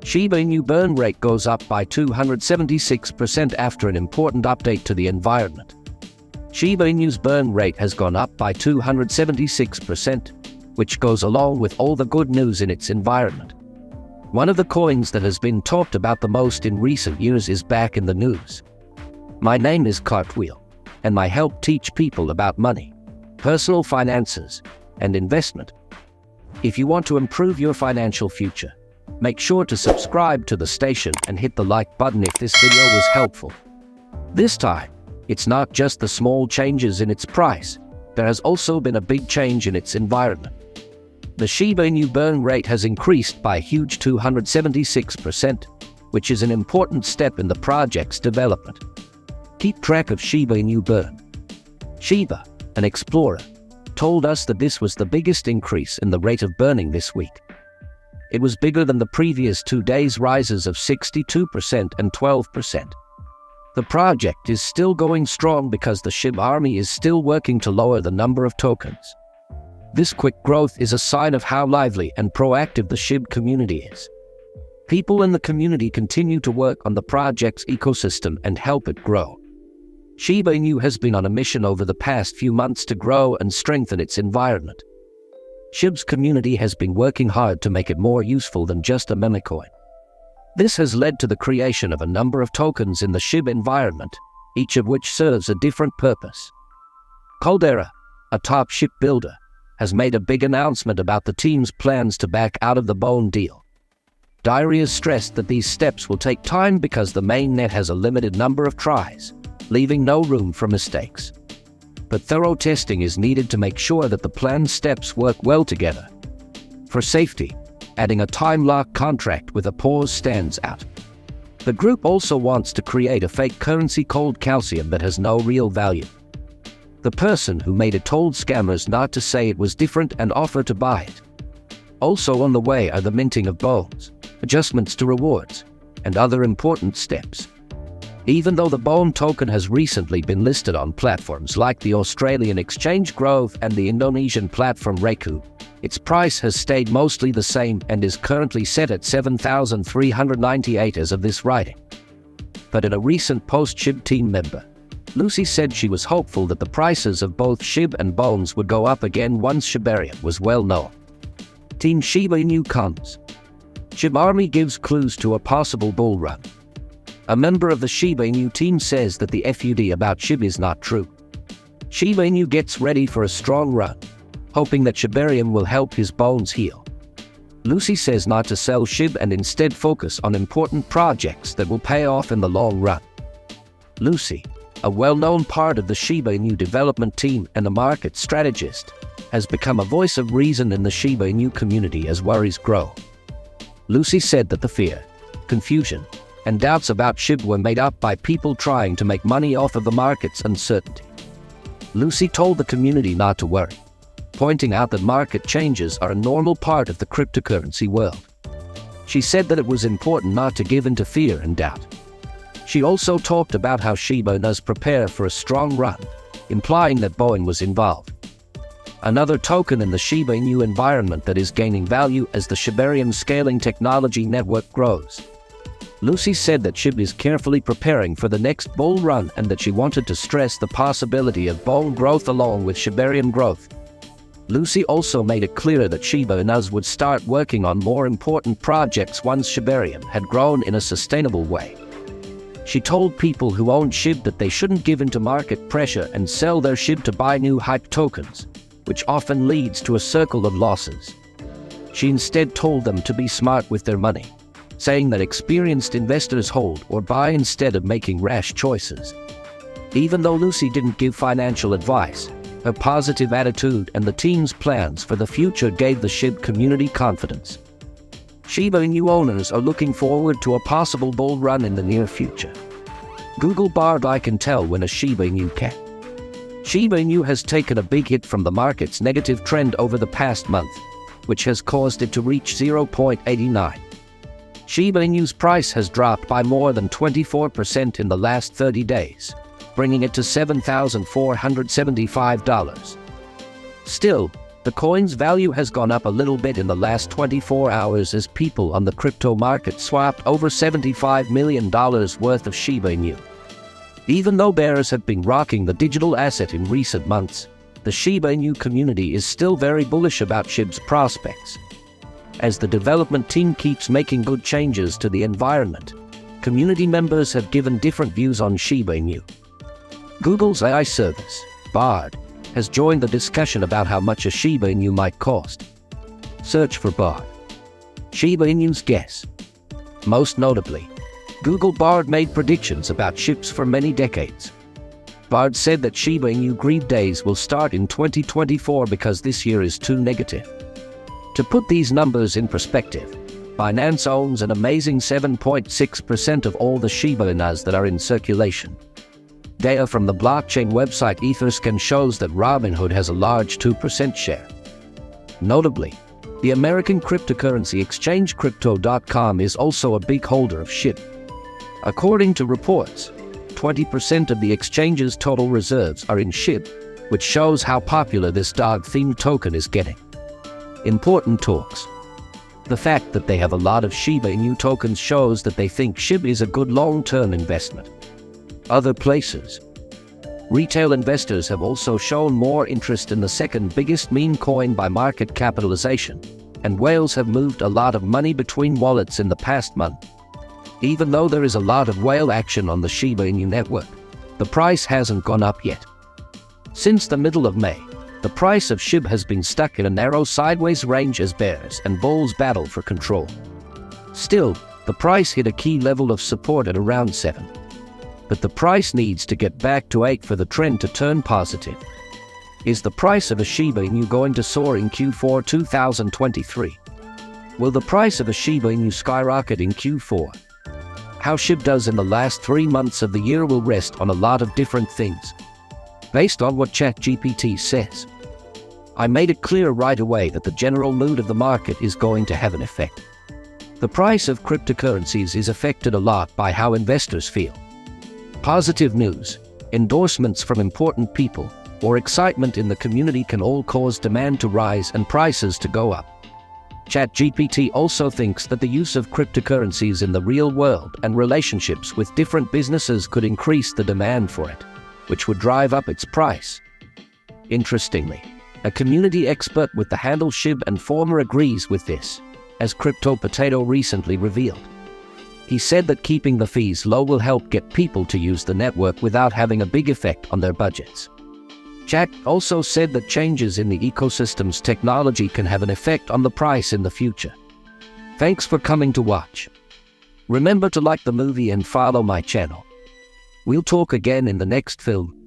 Shiba Inu burn rate goes up by 276% after an important update to the environment. Shiba Inu's burn rate has gone up by 276%, which goes along with all the good news in its environment. One of the coins that has been talked about the most in recent years is back in the news. My name is Cartwheel, and I help teach people about money, personal finances, and investment. If you want to improve your financial future, make sure to subscribe to the station and hit the like button if this video was helpful. This time, it's not just the small changes in its price, there has also been a big change in its environment. The Shiba Inu burn rate has increased by a huge 276%, which is an important step in the project's development. Keep track of Shiba Inu burn. Shiba, an explorer, told us that this was the biggest increase in the rate of burning this week. It was bigger than the previous 2 days' rises of 62% and 12%. The project is still going strong because the Shib army is still working to lower the number of tokens. This quick growth is a sign of how lively and proactive the Shib community is. People in the community continue to work on the project's ecosystem and help it grow. Shiba Inu has been on a mission over the past few months to grow and strengthen its environment. Shib's community has been working hard to make it more useful than just a meme coin. This has led to the creation of a number of tokens in the Shib environment, each of which serves a different purpose. Caldera, a top shipbuilder, has made a big announcement about the team's plans to back out of the Bone deal. Diary has stressed that these steps will take time because the mainnet has a limited number of tries, leaving no room for mistakes. But thorough testing is needed to make sure that the planned steps work well together. For safety, adding a time-lock contract with a pause stands out. The group also wants to create a fake currency called Calcium that has no real value. The person who made it told scammers not to say it was different and offer to buy it. Also on the way are the minting of bones, adjustments to rewards, and other important steps. Even though the Bone token has recently been listed on platforms like the Australian exchange Grove and the Indonesian platform Reku, its price has stayed mostly the same and is currently set at 7,398 as of this writing. But in a recent post, Shib team member Lucy said she was hopeful that the prices of both Shib and Bones would go up again once Shibarium was well known. Team Shiba Inu comes. Shib Army gives clues to a possible bull run. A member of the Shiba Inu team says that the FUD about Shib is not true. Shiba Inu gets ready for a strong run, hoping that Shibarium will help his Bones heal. Lucy says not to sell Shib and instead focus on important projects that will pay off in the long run. Lucy, a well-known part of the Shiba Inu development team and a market strategist, has become a voice of reason in the Shiba Inu community as worries grow. Lucy said that the fear, confusion, and doubts about Shib were made up by people trying to make money off of the market's uncertainty. Lucy told the community not to worry, pointing out that market changes are a normal part of the cryptocurrency world. She said that it was important not to give in to fear and doubt. She also talked about how Shiba does prepare for a strong run, implying that Boeing was involved. Another token in the Shiba Inu environment that is gaining value as the Shibarium scaling technology network grows. Lucy said that Shib is carefully preparing for the next bull run and that she wanted to stress the possibility of Bone growth along with Shibarium growth. Lucy also made it clear that Shiba Inu would start working on more important projects once Shibarium had grown in a sustainable way. She told people who own Shib that they shouldn't give in to market pressure and sell their Shib to buy new hype tokens, which often leads to a circle of losses. She instead told them to be smart with their money, saying that experienced investors hold or buy instead of making rash choices. Even though Lucy didn't give financial advice, her positive attitude and the team's plans for the future gave the Shib community confidence. Shiba Inu owners are looking forward to a possible bull run in the near future. Google barred I can tell when a Shiba Inu can. Shiba Inu has taken a big hit from the market's negative trend over the past month, which has caused it to reach 0.89. Shiba Inu's price has dropped by more than 24% in the last 30 days, bringing it to $7,475. Still, The coin's value has gone up a little bit in the last 24 hours as people on the crypto market swapped over $75 million worth of Shiba Inu. Even though bears have been rocking the digital asset in recent months, the Shiba Inu community is still very bullish about Shib's prospects. As the development team keeps making good changes to the environment, community members have given different views on Shiba Inu. Google's AI service, Bard, has joined the discussion about how much a Shiba Inu might cost. Search for Bard. Shiba Inu's guess. Most notably, Google Bard made predictions about ships for many decades. Bard said that Shiba Inu greed days will start in 2024 because this year is too negative. To put these numbers in perspective, Binance owns an amazing 7.6% of all the Shiba Inus that are in circulation. Data from the blockchain website Etherscan shows that Robinhood has a large 2% share. Notably, the American cryptocurrency exchange Crypto.com is also a big holder of Shib. According to reports, 20% of the exchange's total reserves are in Shib, which shows how popular this dog-themed token is getting. Important talks. The fact that they have a lot of Shiba Inu tokens shows that they think Shib is a good long-term investment. Other places. Retail investors have also shown more interest in the second biggest meme coin by market capitalization, and whales have moved a lot of money between wallets in the past month. Even though there is a lot of whale action on the Shiba Inu network, the price hasn't gone up yet. Since the middle of May, the price of Shib has been stuck in a narrow sideways range as bears and bulls battle for control. Still, the price hit a key level of support at around 7. But the price needs to get back to 8 for the trend to turn positive. Is the price of a Shiba Inu going to soar in Q4 2023? Will the price of a Shiba Inu skyrocket in Q4? How Shib does in the last 3 months of the year will rest on a lot of different things. Based on what ChatGPT says, I made it clear right away that the general mood of the market is going to have an effect. The price of cryptocurrencies is affected a lot by how investors feel. Positive news, endorsements from important people, or excitement in the community can all cause demand to rise and prices to go up. ChatGPT also thinks that the use of cryptocurrencies in the real world and relationships with different businesses could increase the demand for it, which would drive up its price. Interestingly, a community expert with the handle Shib and Former agrees with this, as Crypto Potato recently revealed. He said that keeping the fees low will help get people to use the network without having a big effect on their budgets. Chat also said that changes in the ecosystem's technology can have an effect on the price in the future. Thanks for coming to watch. Remember to like the movie and follow my channel. We'll talk again in the next film.